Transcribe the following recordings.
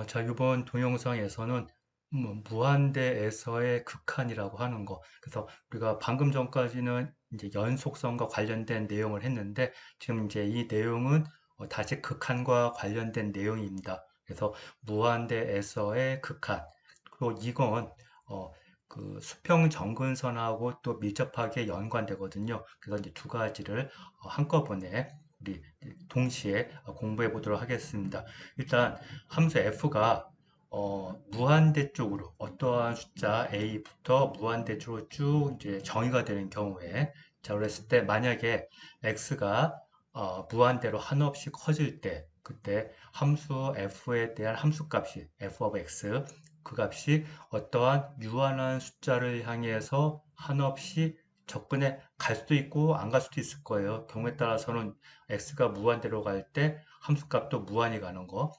자, 이번 동영상에서는 무한대에서의 극한이라고 하는 거. 그래서 우리가 방금 전까지는 이제 연속성과 관련된 내용을 했는데, 지금 이제 이 내용은 다시 극한과 관련된 내용입니다. 그래서 무한대에서의 극한. 그리고 이건 어, 그 수평 정근선하고 또 밀접하게 연관되거든요. 그래서 이제 두 가지를 한꺼번에 우리 동시에 공부해 보도록 하겠습니다. 일단 함수 f가 무한대 쪽으로 어떠한 숫자 a부터 무한대 쪽으로 쭉 이제 정의가 되는 경우에, 자 그랬을 때 만약에 x가 무한대로 한없이 커질 때, 그때 함수 f에 대한 함수값이 f of x, 그 값이 어떠한 유한한 숫자를 향해서 한없이 접근해 갈 수도 있고 안 갈 수도 있을 거예요. 경우에 따라서는 x가 무한대로 갈 때 함수값도 무한히 가는 거,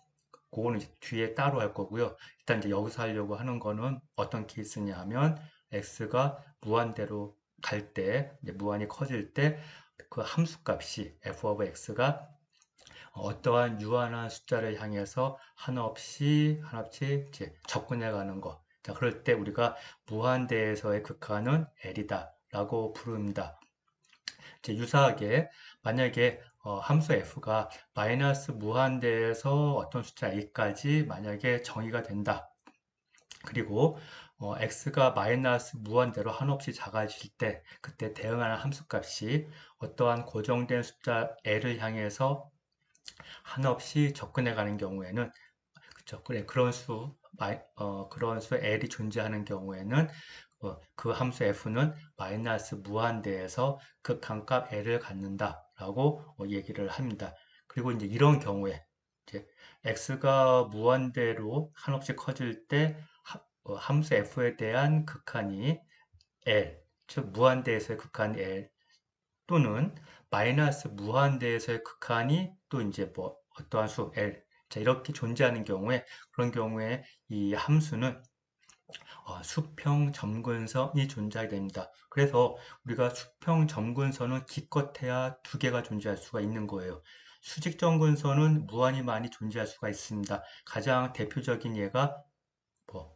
그거는 이제 뒤에 따로 할 거고요. 일단 이제 여기서 하려고 하는 거는 어떤 케이스냐 하면 x가 무한대로 갈 때, 이제 무한히 커질 때 그 함수값이 f of x가 어떠한 유한한 숫자를 향해서 한없이 이제 접근해 가는 거. 자, 그럴 때 우리가 무한대에서의 극한은 L이다 라고 부릅니다. 이제 유사하게 만약에 함수 f가 마이너스 무한대에서 어떤 숫자 a까지 만약에 정의가 된다. 그리고 x가 마이너스 무한대로 한없이 작아질 때, 그때 대응하는 함수값이 어떠한 고정된 숫자 l을 향해서 한없이 접근해 가는 경우에는, 그쵸, 그래, 그런 수 L이 존재하는 경우에는 그 함수 f는 마이너스 무한대에서 극한값 L을 갖는다라고 얘기를 합니다. 그리고 이제 이런 경우에 이제 x가 무한대로 한없이 커질 때 함수 f에 대한 극한이 L, 즉 무한대에서의 극한 L, 또는 마이너스 무한대에서의 극한이 또 이제 뭐 어떠한 수 L, 자 이렇게 존재하는 경우에, 그런 경우에 이 함수는 수평 점근선이 존재하게 됩니다. 그래서 우리가 수평 점근선은 기껏해야 두 개가 존재할 수가 있는 거예요. 수직 점근선은 무한히 많이 존재할 수가 있습니다. 가장 대표적인 예가 뭐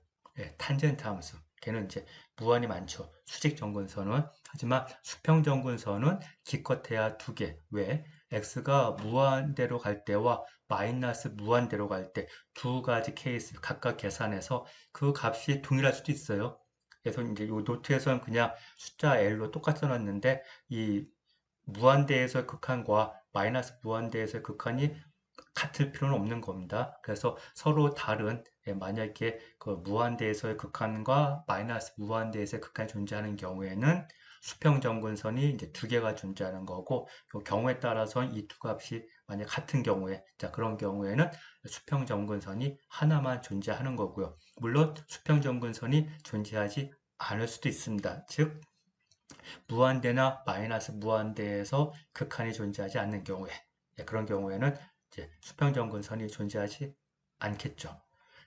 탄젠트 함수, 걔는 이제 무한히 많죠. 수직 정근선은. 하지만 수평 정근선은 기껏해야 두 개. 왜? x가 무한대로 갈 때와 마이너스 무한대로 갈 때 두 가지 케이스 각각 계산해서 그 값이 동일할 수도 있어요. 그래서 이제 이 노트에서는 그냥 숫자 l로 똑같이 써놨는데, 이 무한대에서의 극한과 마이너스 무한대에서의 극한이 같을 필요는 없는 겁니다. 그래서 서로 다른, 만약에 그 무한대에서의 극한과 마이너스 무한대에서의 극한이 존재하는 경우에는 수평점근선이 이제 두 개가 존재하는 거고, 그 경우에 따라서는 이 두 값이 만약 같은 경우에, 자 그런 경우에는 수평점근선이 하나만 존재하는 거고요. 물론 수평점근선이 존재하지 않을 수도 있습니다. 즉 무한대나 마이너스 무한대에서 극한이 존재하지 않는 경우에, 그런 경우에는 이제 수평점근선이 존재하지 않겠죠.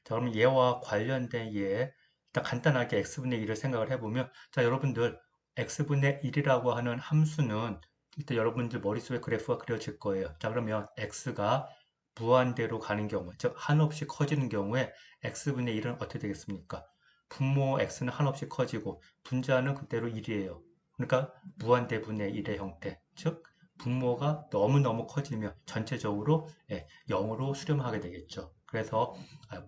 자, 그럼 얘와 관련된 예, 일단 간단하게 x분의 1을 생각을 해보면, 자, 여러분들 x분의 1이라고 하는 함수는 일단 여러분들 머릿속에 그래프가 그려질 거예요. 자, 그러면 x가 무한대로 가는 경우, 즉 한없이 커지는 경우에 x분의 1은 어떻게 되겠습니까? 분모 x는 한없이 커지고 분자는 그대로 1이에요. 그러니까 무한대분의 1의 형태, 즉 분모가 너무너무 커지면 전체적으로 0으로 수렴하게 되겠죠. 그래서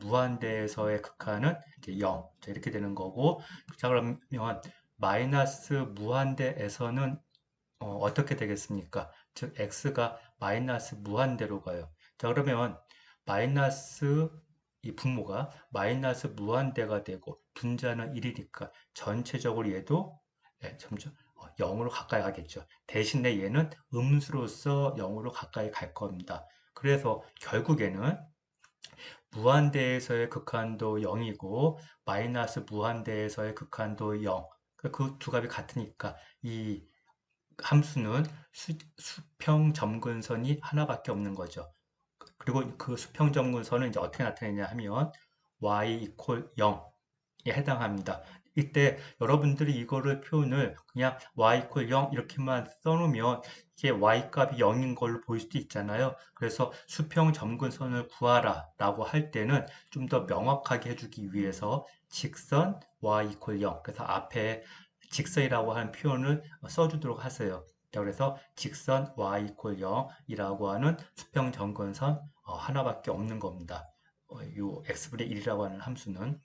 무한대에서의 극한은 이제 0, 자, 이렇게 되는 거고, 자 그러면 마이너스 무한대에서는 떻게 되겠습니까? 즉 x가 마이너스 무한대로 가요. 자 그러면 마이너스 이 분모가 마이너스 무한대가 되고 분자는 1이니까 전체적으로 얘도 점점 0으로 가까이 가겠죠. 대신에 얘는 음수로서 0으로 가까이 갈 겁니다. 그래서 결국에는 무한대에서의 극한도 0이고 마이너스 무한대에서의 극한도 0. 그 두 값이 같으니까 이 함수는 수평 점근선이 하나밖에 없는 거죠. 그리고 그 수평 점근선은 이제 어떻게 나타내냐 하면 y equal 0에 해당합니다. 이때 여러분들이 이거를 표현을 그냥 y equal 0 이렇게만 써놓으면 이게 y 값이 0인 걸로 보일 수도 있잖아요. 그래서 수평 점근선을 구하라 라고 할 때는 좀 더 명확하게 해주기 위해서 직선 y equal 0, 그래서 앞에 직선이라고 하는 표현을 써주도록 하세요. 자, 그래서 직선 y equal 0이라고 하는 수평 점근선 하나밖에 없는 겁니다. 요 x분의 1이라고 하는 함수는.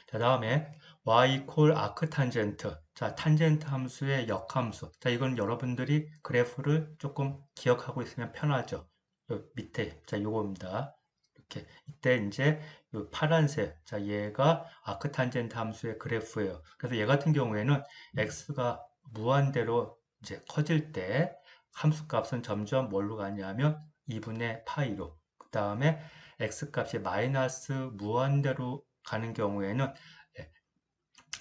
자, 다음에 y equal 아크탄젠트. 자, 탄젠트 함수의 역함수. 자, 이건 여러분들이 그래프를 조금 기억하고 있으면 편하죠. 요 밑에, 자, 요겁니다. 이렇게. 이때 이제 요 파란색. 자, 얘가 아크탄젠트 함수의 그래프예요. 그래서 얘 같은 경우에는 x가 무한대로 이제 커질 때 함수 값은 점점 뭘로 가냐면 2분의 파이로. 그 다음에 x 값이 마이너스 무한대로 가는 경우에는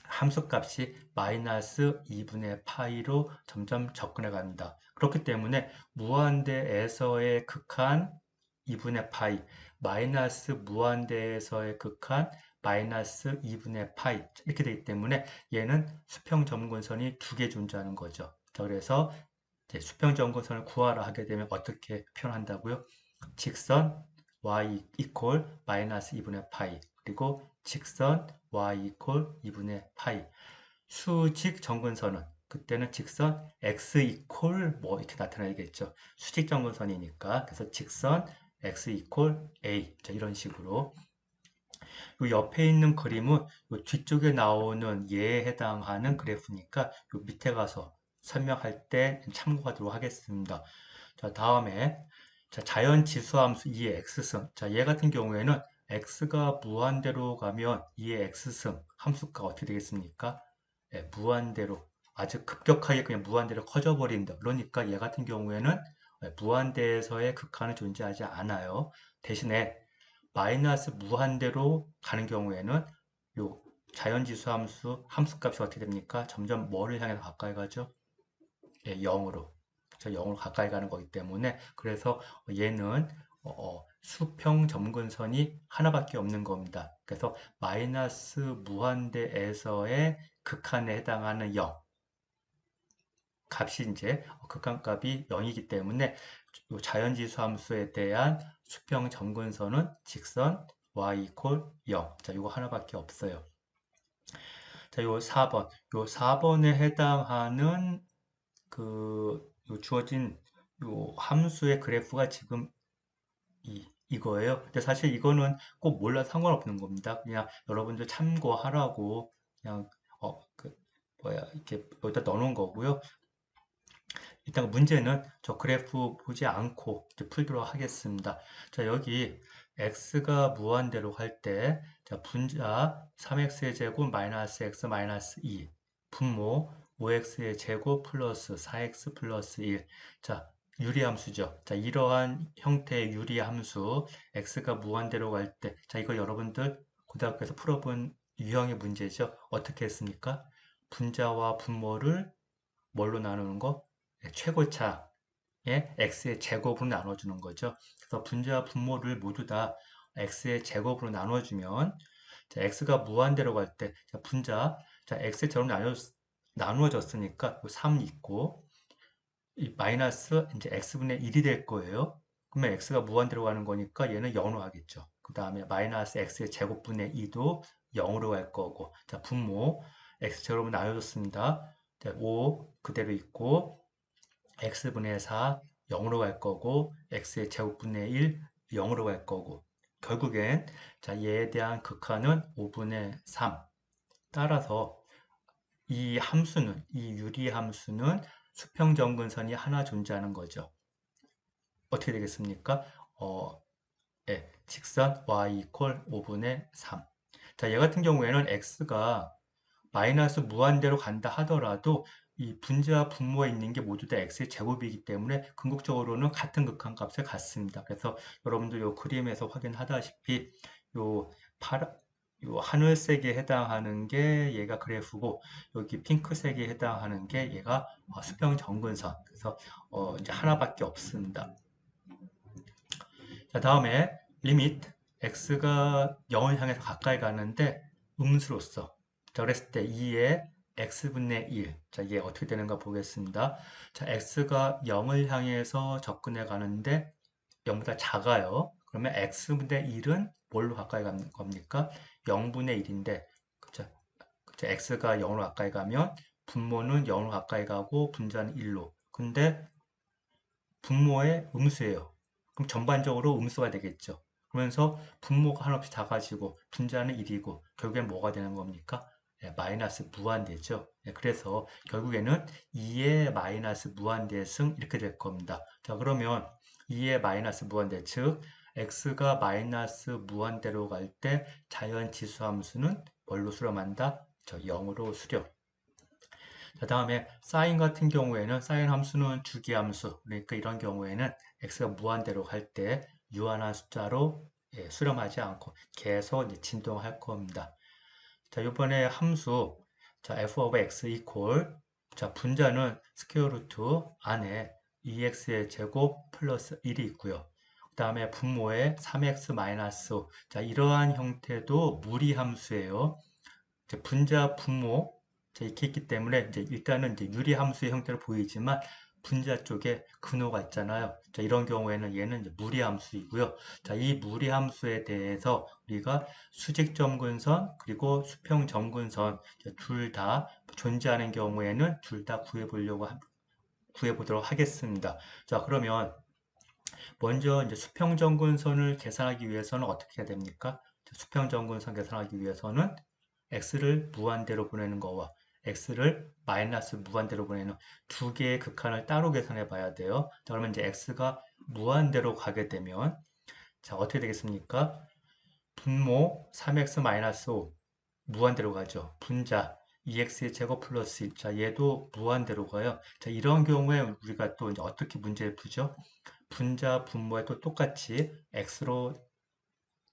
함수값이 마이너스 2분의 파이로 점점 접근해 갑니다. 그렇기 때문에 무한대에서의 극한 2분의 파이, 마이너스 무한대에서의 극한 마이너스 2분의 파이 이렇게 되기 때문에 얘는 수평점근선이 두 개 존재하는 거죠. 그래서 수평점근선을 구하라 하게 되면 어떻게 표현한다고요? 직선 y equal 마이너스 2분의 파이 그리고 직선 y equal 2분의 파이 수직 점근선은 그때는 직선 x equal 뭐 이렇게 나타나야겠죠. 수직 점근선이니까 그래서 직선 x equal a 자, 이런 식으로 요 옆에 있는 그림은 요 뒤쪽에 나오는 얘에 해당하는 그래프니까 요 밑에 가서 설명할 때 참고하도록 하겠습니다. 자, 다음에 자, 자연 지수함수 2의 x승. 자, 얘 같은 경우에는 x가 무한대로 가면 2의 x승 함수가 어떻게 되겠습니까? 예, 무한대로 아주 급격하게 그냥 무한대로 커져 버린다. 그러니까 얘 같은 경우에는 무한대에서의 극한은 존재하지 않아요. 대신에 마이너스 무한대로 가는 경우에는 요 자연지수 함수값이 어떻게 됩니까? 점점 뭐를 향해서 가까이 가죠? 예, 0으로. 저 0으로 가까이 가는 거기 때문에 그래서 얘는 수평 점근선이 하나밖에 없는 겁니다. 그래서 마이너스 무한대에서의 극한에 해당하는 0 값이 이제 극한값이 0이기 때문에 자연지수 함수에 대한 수평 점근선은 직선 y equal 0. 자, 이거 하나밖에 없어요. 자, 요 4번. 요 4번에 해당하는 요 주어진 요 함수의 그래프가 지금 이거예요. 근데 사실 이거는 꼭 몰라 상관없는 겁니다. 그냥 여러분들 참고하라고 그냥 이렇게 여기다 넣어놓은 거고요. 일단 문제는 저 그래프 보지 않고 풀도록 하겠습니다. 자, 여기 x가 무한대로 할 때, 자, 분자 3x의 제곱 마이너스 x 마이너스 2, 분모 5x의 제곱 플러스 4x 플러스 1. 자, 유리함수죠. 자, 이러한 형태의 유리함수, x가 무한대로 갈 때, 자, 이거 여러분들 고등학교에서 풀어본 유형의 문제죠. 어떻게 했습니까? 분자와 분모를 뭘로 나누는 거? 최고차의 x의 제곱으로 나눠주는 거죠. 그래서 분자와 분모를 모두 다 x의 제곱으로 나눠주면 자, x가 무한대로 갈 때 분자 자, x의 제곱 나누어졌으니까 3 있고 이 마이너스 이제 x분의 1이 될 거예요. 그러면 x가 무한대로 가는 거니까 얘는 0으로 하겠죠. 그 다음에 마이너스 x의 제곱분의 2도 0으로 갈 거고 자, 분모 x 제곱은 나눠졌습니다. 자, 5 그대로 있고 x분의 4 0으로 갈 거고 x의 제곱분의 1 0으로 갈 거고 결국엔 자 얘에 대한 극한은 5분의 3 따라서 이 함수는 이 유리 함수는 수평점근선이 하나 존재하는 거죠. 어떻게 되겠습니까? 직선 y equal 5분의 3. 자, 얘 같은 경우에는 x가 마이너스 무한대로 간다 하더라도 이 분자와 분모에 있는 게 모두 다 x의 제곱이기 때문에 궁극적으로는 같은 극한값에 같습니다. 그래서 여러분들 요 그림에서 확인하다시피 요 파라 요 하늘색에 해당하는 게 얘가 그래프고 여기 핑크색에 해당하는 게 얘가 수평 점근선. 그래서 이제 하나밖에 없습니다. 자, 다음에 리미트 x가 0을 향해서 가까이 가는데 음수로서 자, 그랬을 때 2의 x분의 1. 자, 이게 어떻게 되는가 보겠습니다. 자, x가 0을 향해서 접근해 가는데 0보다 작아요. 그러면 x분의 1은 뭘로 가까이 가는 겁니까? 0분의 1인데, 그쵸? 그쵸? x가 0으로 가까이 가면 분모는 0으로 가까이 가고 분자는 1로. 근데 분모의 음수예요. 그럼 전반적으로 음수가 되겠죠. 그러면서 분모가 한없이 작아지고 분자는 1이고 결국엔 뭐가 되는 겁니까? 예, 마이너스 무한대죠. 예, 그래서 결국에는 2의 마이너스 무한대승 이렇게 될 겁니다. 자, 그러면 2의 마이너스 무한대, 즉 x가 마이너스 무한대로 갈 때 자연 지수함수는 뭘로 수렴한다? 저 0으로 수렴. 자, 다음에 사인 같은 경우에는 사인 함수는 주기함수, 그러니까 이런 경우에는 x가 무한대로 갈 때 유한한 숫자로 예, 수렴하지 않고 계속 이제 진동할 겁니다. 자, 이번에 함수 자, f of x equal 자, 분자는 스퀘어 루트 안에 2x의 제곱 플러스 1이 있고요. 그 다음에 분모에 3x 마이너스 5. 자, 이러한 형태도 무리함수예요. 이제 분자 분모 이렇게 있기 때문에 이제 일단은 이제 유리함수의 형태로 보이지만 분자 쪽에 근호가 있잖아요. 자, 이런 경우에는 얘는 이제 무리함수이고요. 자, 이 무리함수에 대해서 우리가 수직점근선 그리고 수평점근선 둘 다 존재하는 경우에는 둘 다 구해보도록 하겠습니다. 자, 그러면 먼저 이제 수평점근선을 계산하기 위해서는 어떻게 해야 됩니까? 수평점근선 계산하기 위해서는 x를 무한대로 보내는 거와 x를 마이너스 무한대로 보내는 두 개의 극한을 따로 계산해 봐야 돼요. 자, 그러면 이제 x가 무한대로 가게 되면 자, 어떻게 되겠습니까? 분모 3x 마이너스 5 무한대로 가죠. 분자 2x의 제곱 플러스 1. 자, 얘도 무한대로 가요. 자, 이런 경우에 우리가 또 이제 어떻게 문제를 푸죠? 분자 분모에 또 똑같이 x로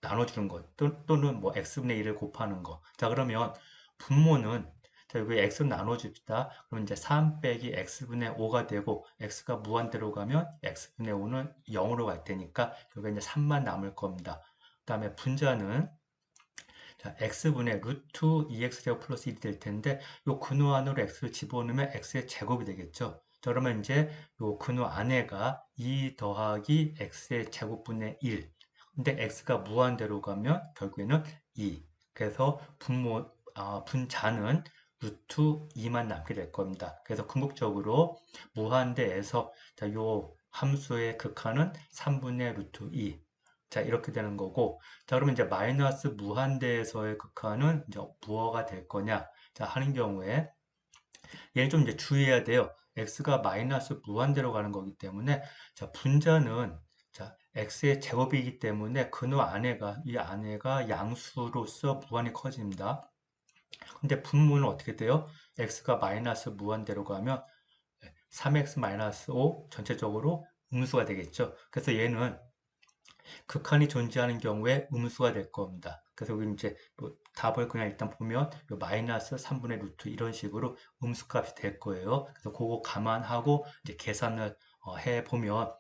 나눠주는 것 또는 뭐 x분의 1을 곱하는 거. 자, 그러면 분모는 자, 여기 x로 나눠줍시다. 그럼 이제 3 빼기 x분의 5가 되고 x가 무한대로 가면 x분의 5는 0으로 갈 테니까 여기 이제 3만 남을 겁니다. 그 다음에 분자는 자, x분의 루트 2x제곱 플러스 1이 될 텐데 요 근호 안으로 x를 집어넣으면 x의 제곱이 되겠죠. 자, 그러면 이제 요 근호 안에가 2 더하기 x의 제곱분의 1. 근데 x가 무한대로 가면 결국에는 2. 그래서 분자는 루트 2만 남게 될 겁니다. 그래서 궁극적으로 무한대에서 자, 요 함수의 극한은 3분의 루트 2. 자, 이렇게 되는 거고, 자, 그러면 이제 마이너스 무한대에서의 극한은 이제 무엇가 될 거냐? 자, 하는 경우에 얘는 좀 이제 주의해야 돼요. x가 마이너스 무한대로 가는 거기 때문에 자, 분자는 자, x의 제곱이기 때문에 근호 안에가 이 안에가 양수로서 무한히 커집니다. 근데 분모는 어떻게 돼요? x가 마이너스 무한대로 가면 3x 마이너스 5 전체적으로 음수가 되겠죠. 그래서 얘는 극한이 존재하는 경우에 음수가 될 겁니다. 그래서 여기 이제 뭐 답을 그냥 일단 보면 마이너스 3분의 루트 이런 식으로 음수값이 될 거예요. 그래서 그거 감안하고 이제 계산을 해 보면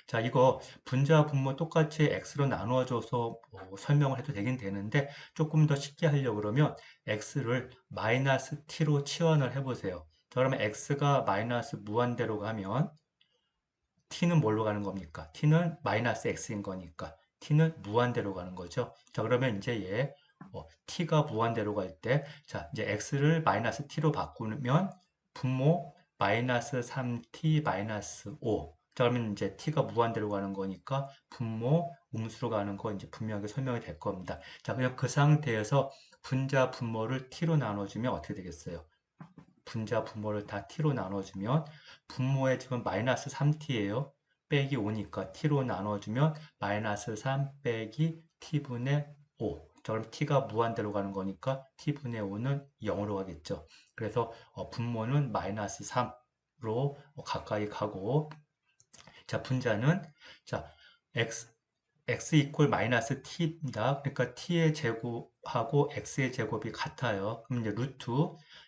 자, 이거 분자 분모 똑같이 x로 나누어줘서 뭐 설명을 해도 되긴 되는데 조금 더 쉽게 하려고 그러면 x를 마이너스 t로 치환을 해보세요. 자, 그러면 x가 마이너스 무한대로 가면 t는 뭘로 가는 겁니까? t는 마이너스 x인 거니까 t는 무한대로 가는 거죠. 자, 그러면 이제 얘 t가 무한대로 갈 때, 자, 이제 x를 마이너스 t로 바꾸면 분모 마이너스 3t 마이너스 5. 자, 그러면 이제 t가 무한대로 가는 거니까 분모 음수로 가는 거 이제 분명하게 설명이 될 겁니다. 자, 그냥 그 상태에서 분자 분모를 t로 나눠주면 어떻게 되겠어요? 분자 분모를 다 t로 나눠주면 분모에 지금 마이너스 3t예요. 빼기 5니까 t로 나눠주면 마이너스 3 빼기 t분의 5. 자, 그럼 t가 무한대로 가는 거니까 t분의 5는 0으로 가겠죠. 그래서 분모는 마이너스 3로 가까이 가고 자, 분자는 자, x 이퀄 마이너스 t입니다. 그러니까 t의 제곱하고 x의 제곱이 같아요. 그럼 이제 루트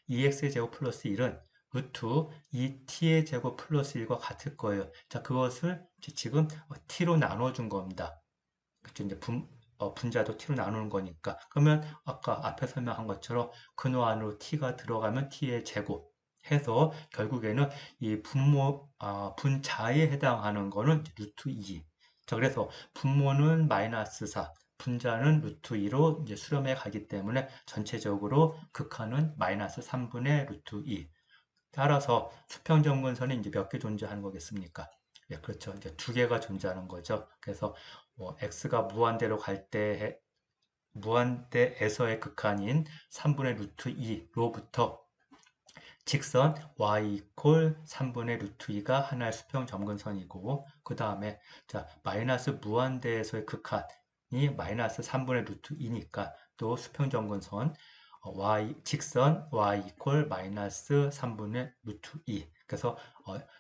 2x의 제곱 플러스 1은 루트 2t의 제곱 플러스 1과 같을 거예요. 자, 그것을 지금 t로 나눠준 겁니다. 그쵸? 이제 분자도 t로 나누는 거니까. 그러면 아까 앞에 설명한 것처럼 근호 안으로 t가 들어가면 t의 제곱 해서 결국에는 이 분자에 해당하는 거는 루트 2. 자, 그래서 분모는 마이너스 4, 분자는 루트 2로 이제 수렴해 가기 때문에 전체적으로 극한은 마이너스 3분의 루트 2. 따라서 수평점근선이 이제 몇 개 존재하는 거겠습니까? 예, 그렇죠. 이제 두 개가 존재하는 거죠. 그래서 x가 무한대로 갈 때 무한대에서의 극한인 3분의 루트 2로부터 직선 y 이퀄 3분의 루트 2가 하나의 수평 점근선이고 그 다음에 자 마이너스 무한대에서의 극한이 마이너스 3분의 루트 2니까 또 수평 점근선 직선 y 이퀄 마이너스 3분의 루트 2 그래서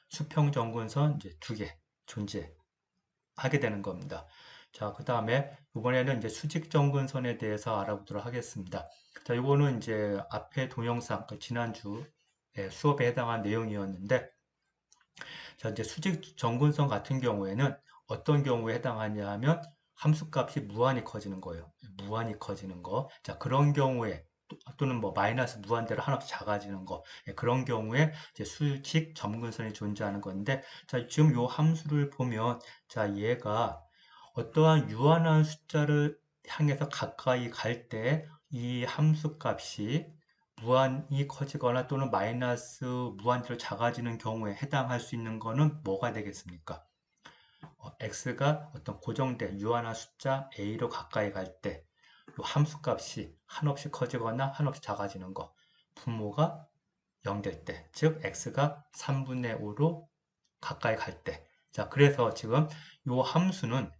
수평 점근선 이제 두 개 존재하게 되는 겁니다. 자, 그 다음에 이번에는 이제 수직 점근선에 대해서 알아보도록 하겠습니다. 자, 이거는 이제 앞에 동영상, 지난주 수업에 해당한 내용이었는데, 자, 이제 수직 점근선 같은 경우에는 어떤 경우에 해당하냐 하면 함수값이 무한히 커지는 거예요. 무한히 커지는 거. 자, 그런 경우에 또는 뭐 마이너스 무한대로 한없이 작아지는 거. 그런 경우에 이제 수직 점근선이 존재하는 건데, 자, 지금 요 함수를 보면, 자, 얘가 어떠한 유한한 숫자를 향해서 가까이 갈 때 이 함수값이 무한히 커지거나 또는 마이너스 무한대로 작아지는 경우에 해당할 수 있는 거는 뭐가 되겠습니까? x가 어떤 고정된 유한한 숫자 a로 가까이 갈 때 이 함수값이 한없이 커지거나 한없이 작아지는 거 분모가 0 될 때, 즉 x가 3분의 5로 가까이 갈 때. 자, 그래서 지금 이 함수는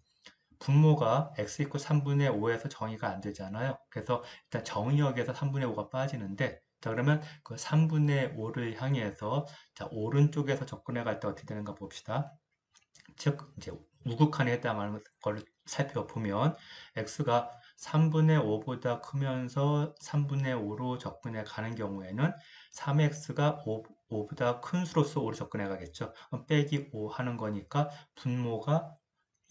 분모가 x 이퀄 3분의 5에서 정의가 안 되잖아요. 그래서 일단 정의역에서 3분의 5가 빠지는데 자 그러면 그 3분의 5를 향해서 자 오른쪽에서 접근해 갈 때 어떻게 되는가 봅시다. 즉 이제 우극한에 해당하는 걸 살펴보면 x가 3분의 5보다 크면서 3분의 5로 접근해 가는 경우에는 3x가 5보다 큰 수로서 5로 접근해 가겠죠. 그럼 빼기 5 하는 거니까 분모가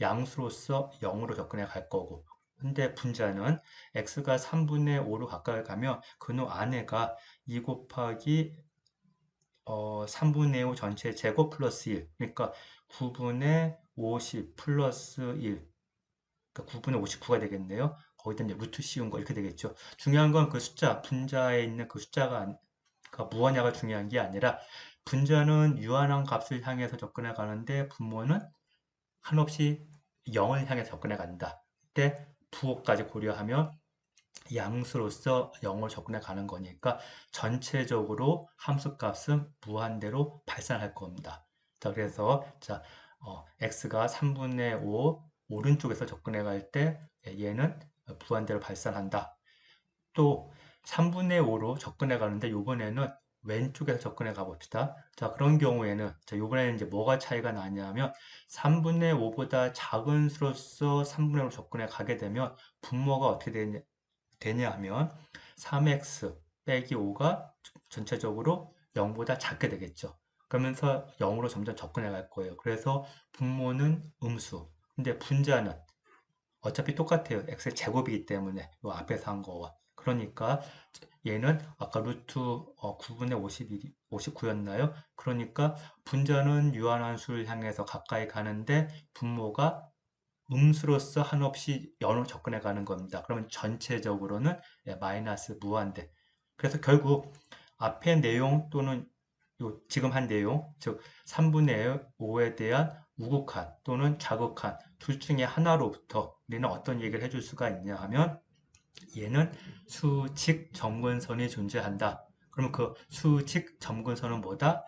양수로서 0으로 접근해 갈 거고 근데 분자는 x가 3분의 5로 가까이 가면 근호 안에가 2 곱하기 3분의 5 전체 제곱 플러스 1 그러니까 9분의 50 플러스 1 그러니까 9분의 59가 되겠네요. 거기다 이제 루트 씌운 거 이렇게 되겠죠. 중요한 건 그 숫자 분자에 있는 그 숫자가 무하냐가 중요한 게 아니라 분자는 유한한 값을 향해서 접근해 가는데 분모는 한없이 0을 향해 접근해 간다. 그때 부호까지 고려하면 양수로서 0을 접근해 가는 거니까 전체적으로 함수값은 무한대로 발산할 겁니다. 자, 그래서 자, x가 3분의 5 오른쪽에서 접근해 갈 때 얘는 무한대로 발산한다. 또 3분의 5로 접근해 가는데 이번에는 왼쪽에서 접근해 가봅시다. 자, 그런 경우에는 자, 이번에는 이제 뭐가 차이가 나냐면 3분의 5보다 작은 수로서 3분의 5로 접근해 가게 되면 분모가 어떻게 되냐 하면 3x 빼기 5가 전체적으로 0보다 작게 되겠죠. 그러면서 0으로 점점 접근해 갈 거예요. 그래서 분모는 음수. 근데 분자는 어차피 똑같아요. x의 제곱이기 때문에 이 앞에서 한 거와. 그러니까 얘는 아까 루트 9분의 59였나요? 그러니까 분자는 유한한 수를 향해서 가까이 가는데 분모가 음수로서 한없이 0으로 접근해 가는 겁니다. 그러면 전체적으로는 마이너스 무한대. 그래서 결국 앞의 내용 또는 지금 한 내용, 즉 3분의 5에 대한 우극한 또는 자극한 둘 중에 하나로부터 우리는 어떤 얘기를 해줄 수가 있냐 하면 얘는 수직 점근선이 존재한다. 그러면 그 수직 점근선은 뭐다?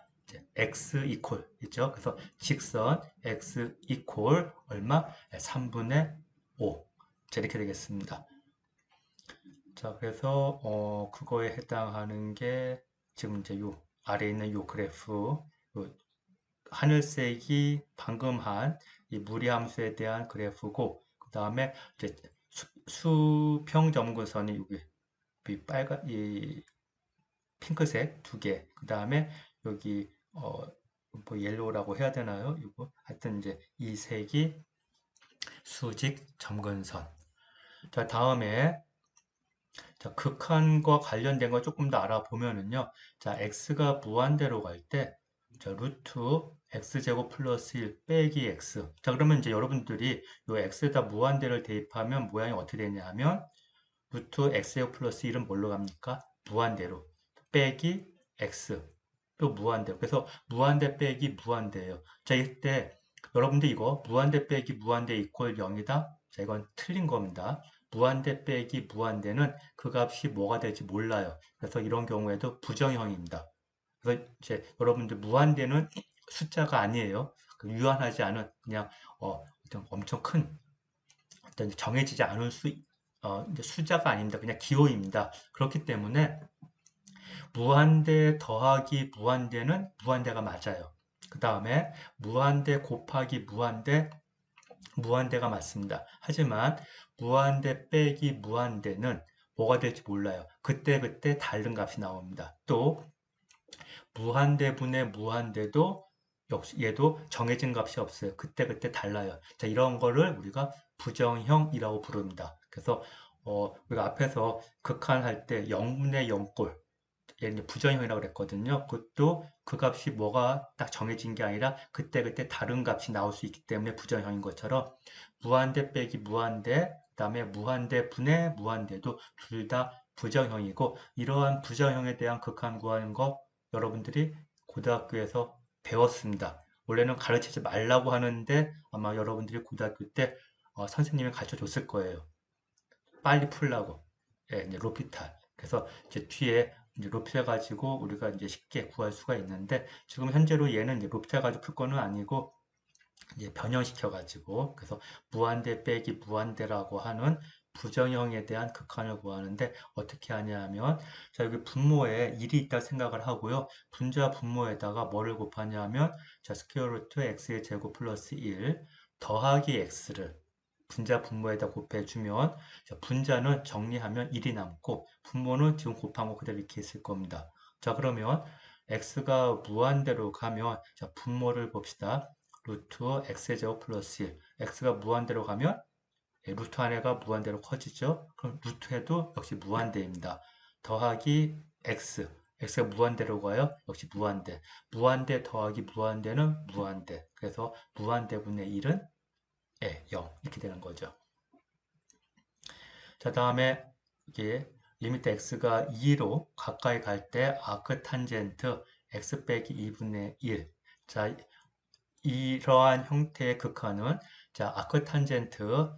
x 이퀄 있죠. 그래서 직선 x 이퀄 얼마? 3분의 5. 자, 이렇게 되겠습니다. 자, 그래서 그거에 해당하는 게 지금 이제 요 아래에 있는 요 그래프 요 하늘색이 방금 한 이 무리함수에 대한 그래프고 그 다음에 이제 수평점근선이 여기 이 빨간 이 핑크색 두 개, 그 다음에 여기 뭐 옐로우라고 해야 되나요? 이거 하여튼 이제 이 색이 수직 점근선. 자, 다음에 자, 극한과 관련된 거 조금 더 알아보면은요. 자, x가 무한대로 갈 때, 자, 루트 x제곱 플러스 1 빼기 x. 자, 그러면 이제 여러분들이 요 x에다 무한대를 대입하면 모양이 어떻게 되냐 하면, 루트 x제곱 플러스 1은 뭘로 갑니까? 무한대로. 빼기 x. 또 무한대로. 그래서 무한대 빼기 무한대예요. 자, 이때 여러분들 이거 무한대 빼기 무한대 이퀄 0이다? 자, 이건 틀린 겁니다. 무한대 빼기 무한대는 그 값이 뭐가 될지 몰라요. 그래서 이런 경우에도 부정형입니다. 그래서 이제 여러분들 무한대는 숫자가 아니에요. 유한하지 않은 그냥 어떤 엄청 큰 어떤 정해지지 않은 이제 숫자가 아닙니다. 그냥 기호입니다. 그렇기 때문에 무한대 더하기 무한대는 무한대가 맞아요. 그 다음에 무한대 곱하기 무한대, 무한대가 맞습니다. 하지만 무한대 빼기 무한대는 뭐가 될지 몰라요. 그때그때 다른 값이 나옵니다. 또 무한대분의 무한대도 역시 얘도 정해진 값이 없어요. 그때그때 달라요. 자, 이런 거를 우리가 부정형이라고 부릅니다. 그래서 우리가 앞에서 극한할 때 0분의 0꼴 이제 부정형이라고 그랬거든요. 그것도 그 값이 뭐가 딱 정해진 게 아니라 그때그때 다른 값이 나올 수 있기 때문에 부정형인 것처럼 무한대 빼기 무한대, 그다음에 무한대 분의 무한대도 둘 다 부정형이고 이러한 부정형에 대한 극한 구하는 거 여러분들이 고등학교에서 배웠습니다. 원래는 가르치지 말라고 하는데 아마 여러분들이 고등학교 때 선생님이 가르쳐 줬을 거예요. 빨리 풀라고. 예, 이제 로피탈. 그래서 이제 뒤에 이제 로피해 가지고 우리가 이제 쉽게 구할 수가 있는데 지금 현재로 얘는 이제 로피해 가지고 풀 거는 아니고 이제 변형시켜 가지고 그래서 무한대 빼기 무한대라고 하는 부정형에 대한 극한을 구하는데 어떻게 하냐면 자 여기 분모에 1이 있다 생각을 하고요. 분자 분모에다가 뭐를 곱하냐면 자 스퀘어 루트 x의 제곱 플러스 1 더하기 x를 분자 분모에다 곱해주면 분자는 정리하면 1이 남고 분모는 지금 곱한 거 그대로 이렇게 있을 겁니다. 자 그러면 x가 무한대로 가면 자 분모를 봅시다. 루트 x제곱 플러스 1 x가 무한대로 가면 루트 안에가 무한대로 커지죠. 그럼 루트에도 역시 무한대입니다. 더하기 x x가 무한대로 가요. 역시 무한대. 무한대 더하기 무한대는 무한대. 그래서 무한대분의 1은 0 이렇게 되는 거죠. 자, 다음에 이게 리미트 x가 2로 가까이 갈 때 아크 탄젠트 x 빼기 2분의 1. 자, 이러한 형태의 극한은 자, 아크 탄젠트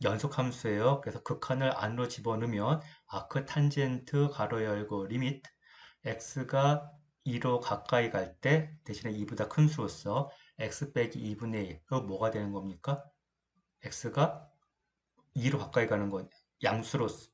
연속 함수예요. 그래서 극한을 안으로 집어넣으면 아크 탄젠트 가로 열고 리미트 x가 2로 가까이 갈 때 대신에 2보다 큰 수로서 x 빼기 2분의 1. 그럼 뭐가 되는 겁니까? x가 2로 가까이 가는 건 양수로서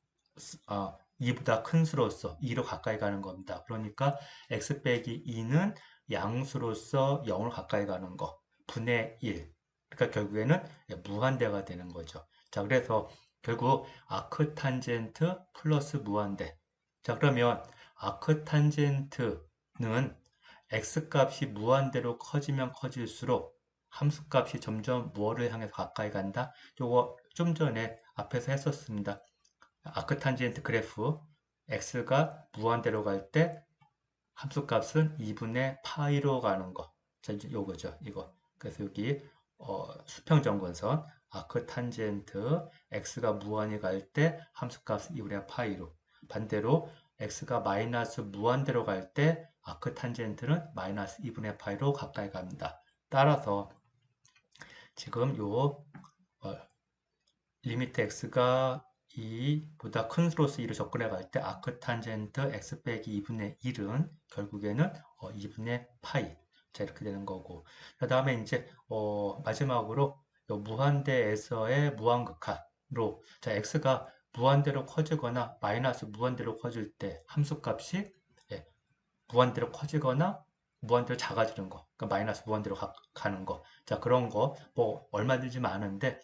2보다 큰 수로서 2로 가까이 가는 겁니다. 그러니까 x 빼기 2는 양수로서 0을 가까이 가는 거 분의 1. 그러니까 결국에는 무한대가 되는 거죠. 자, 그래서 결국 아크탄젠트 플러스 무한대. 자, 그러면 아크탄젠트는 x값이 무한대로 커지면 커질수록 함수값이 점점 뭐를 향해서 가까이 간다? 요거 좀 전에 앞에서 했었습니다. 아크탄젠트 그래프 x가 무한대로 갈 때 함수값은 2분의 파이로 가는 거. 자, 이제 요거죠. 이거. 그래서 여기 수평점근선 아크탄젠트 x가 무한히 갈 때 함수값은 2분의 파이로. 반대로 x가 마이너스 무한대로 갈 때 아크탄젠트는 마이너스 2분의 파이로 가까이 갑니다. 따라서 지금 요 리미트 x가 2보다 큰 수로서 2로 접근해 갈 때 아크탄젠트 x 빼기 2분의 1은 결국에는 2분의 파이. 자, 이렇게 되는 거고. 그 다음에 이제 마지막으로 요 무한대에서의 무한극한으로 자, x가 무한대로 커지거나 마이너스 무한대로 커질 때 함수값이 예, 무한대로 커지거나 무한대로 작아지는 거. 그러니까 마이너스 무한대로 가는 거. 자, 그런 거 뭐 얼마든지 많은데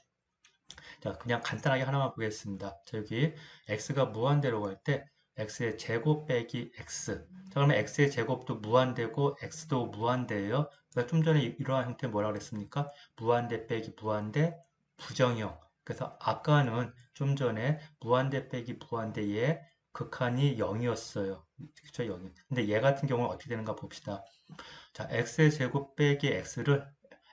자, 그냥 간단하게 하나만 보겠습니다. 자, 여기 x가 무한대로 갈 때 x의 제곱 빼기 x. 자, 그러면 x의 제곱도 무한대고 x도 무한대예요. 그래서 좀 전에 이러한 형태 뭐라 그랬습니까? 무한대 빼기 무한대 부정형. 그래서 아까는 좀 전에 무한대 빼기 무한대의 극한이 0이었어요. 그쵸, 0이. 근데 얘 같은 경우는 어떻게 되는가 봅시다. 자, x의 제곱 빼기 x를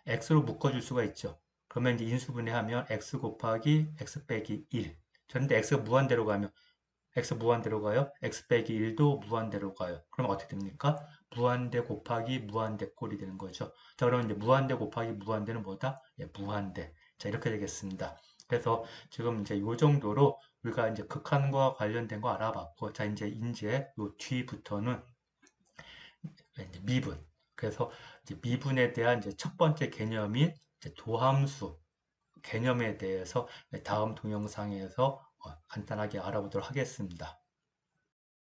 x로 묶어줄 수가 있죠. 그러면 이제 인수분해하면 x 곱하기 x 빼기 1. 그런데 x가 무한대로 가면 x 무한대로 가요. x 빼기 1도 무한대로 가요. 그럼 어떻게 됩니까? 무한대 곱하기 무한대 꼴이 되는 거죠. 자, 그러면 이제 무한대 곱하기 무한대는 뭐다? 예, 무한대. 자, 이렇게 되겠습니다. 그래서 지금 이제 요 정도로 우리가 이제 극한과 관련된 거 알아봤고, 자, 이제 요 뒤부터는 이제 미분. 그래서 이제 미분에 대한 이제 첫 번째 개념인 이제 도함수 개념에 대해서 다음 동영상에서 간단하게 알아보도록 하겠습니다.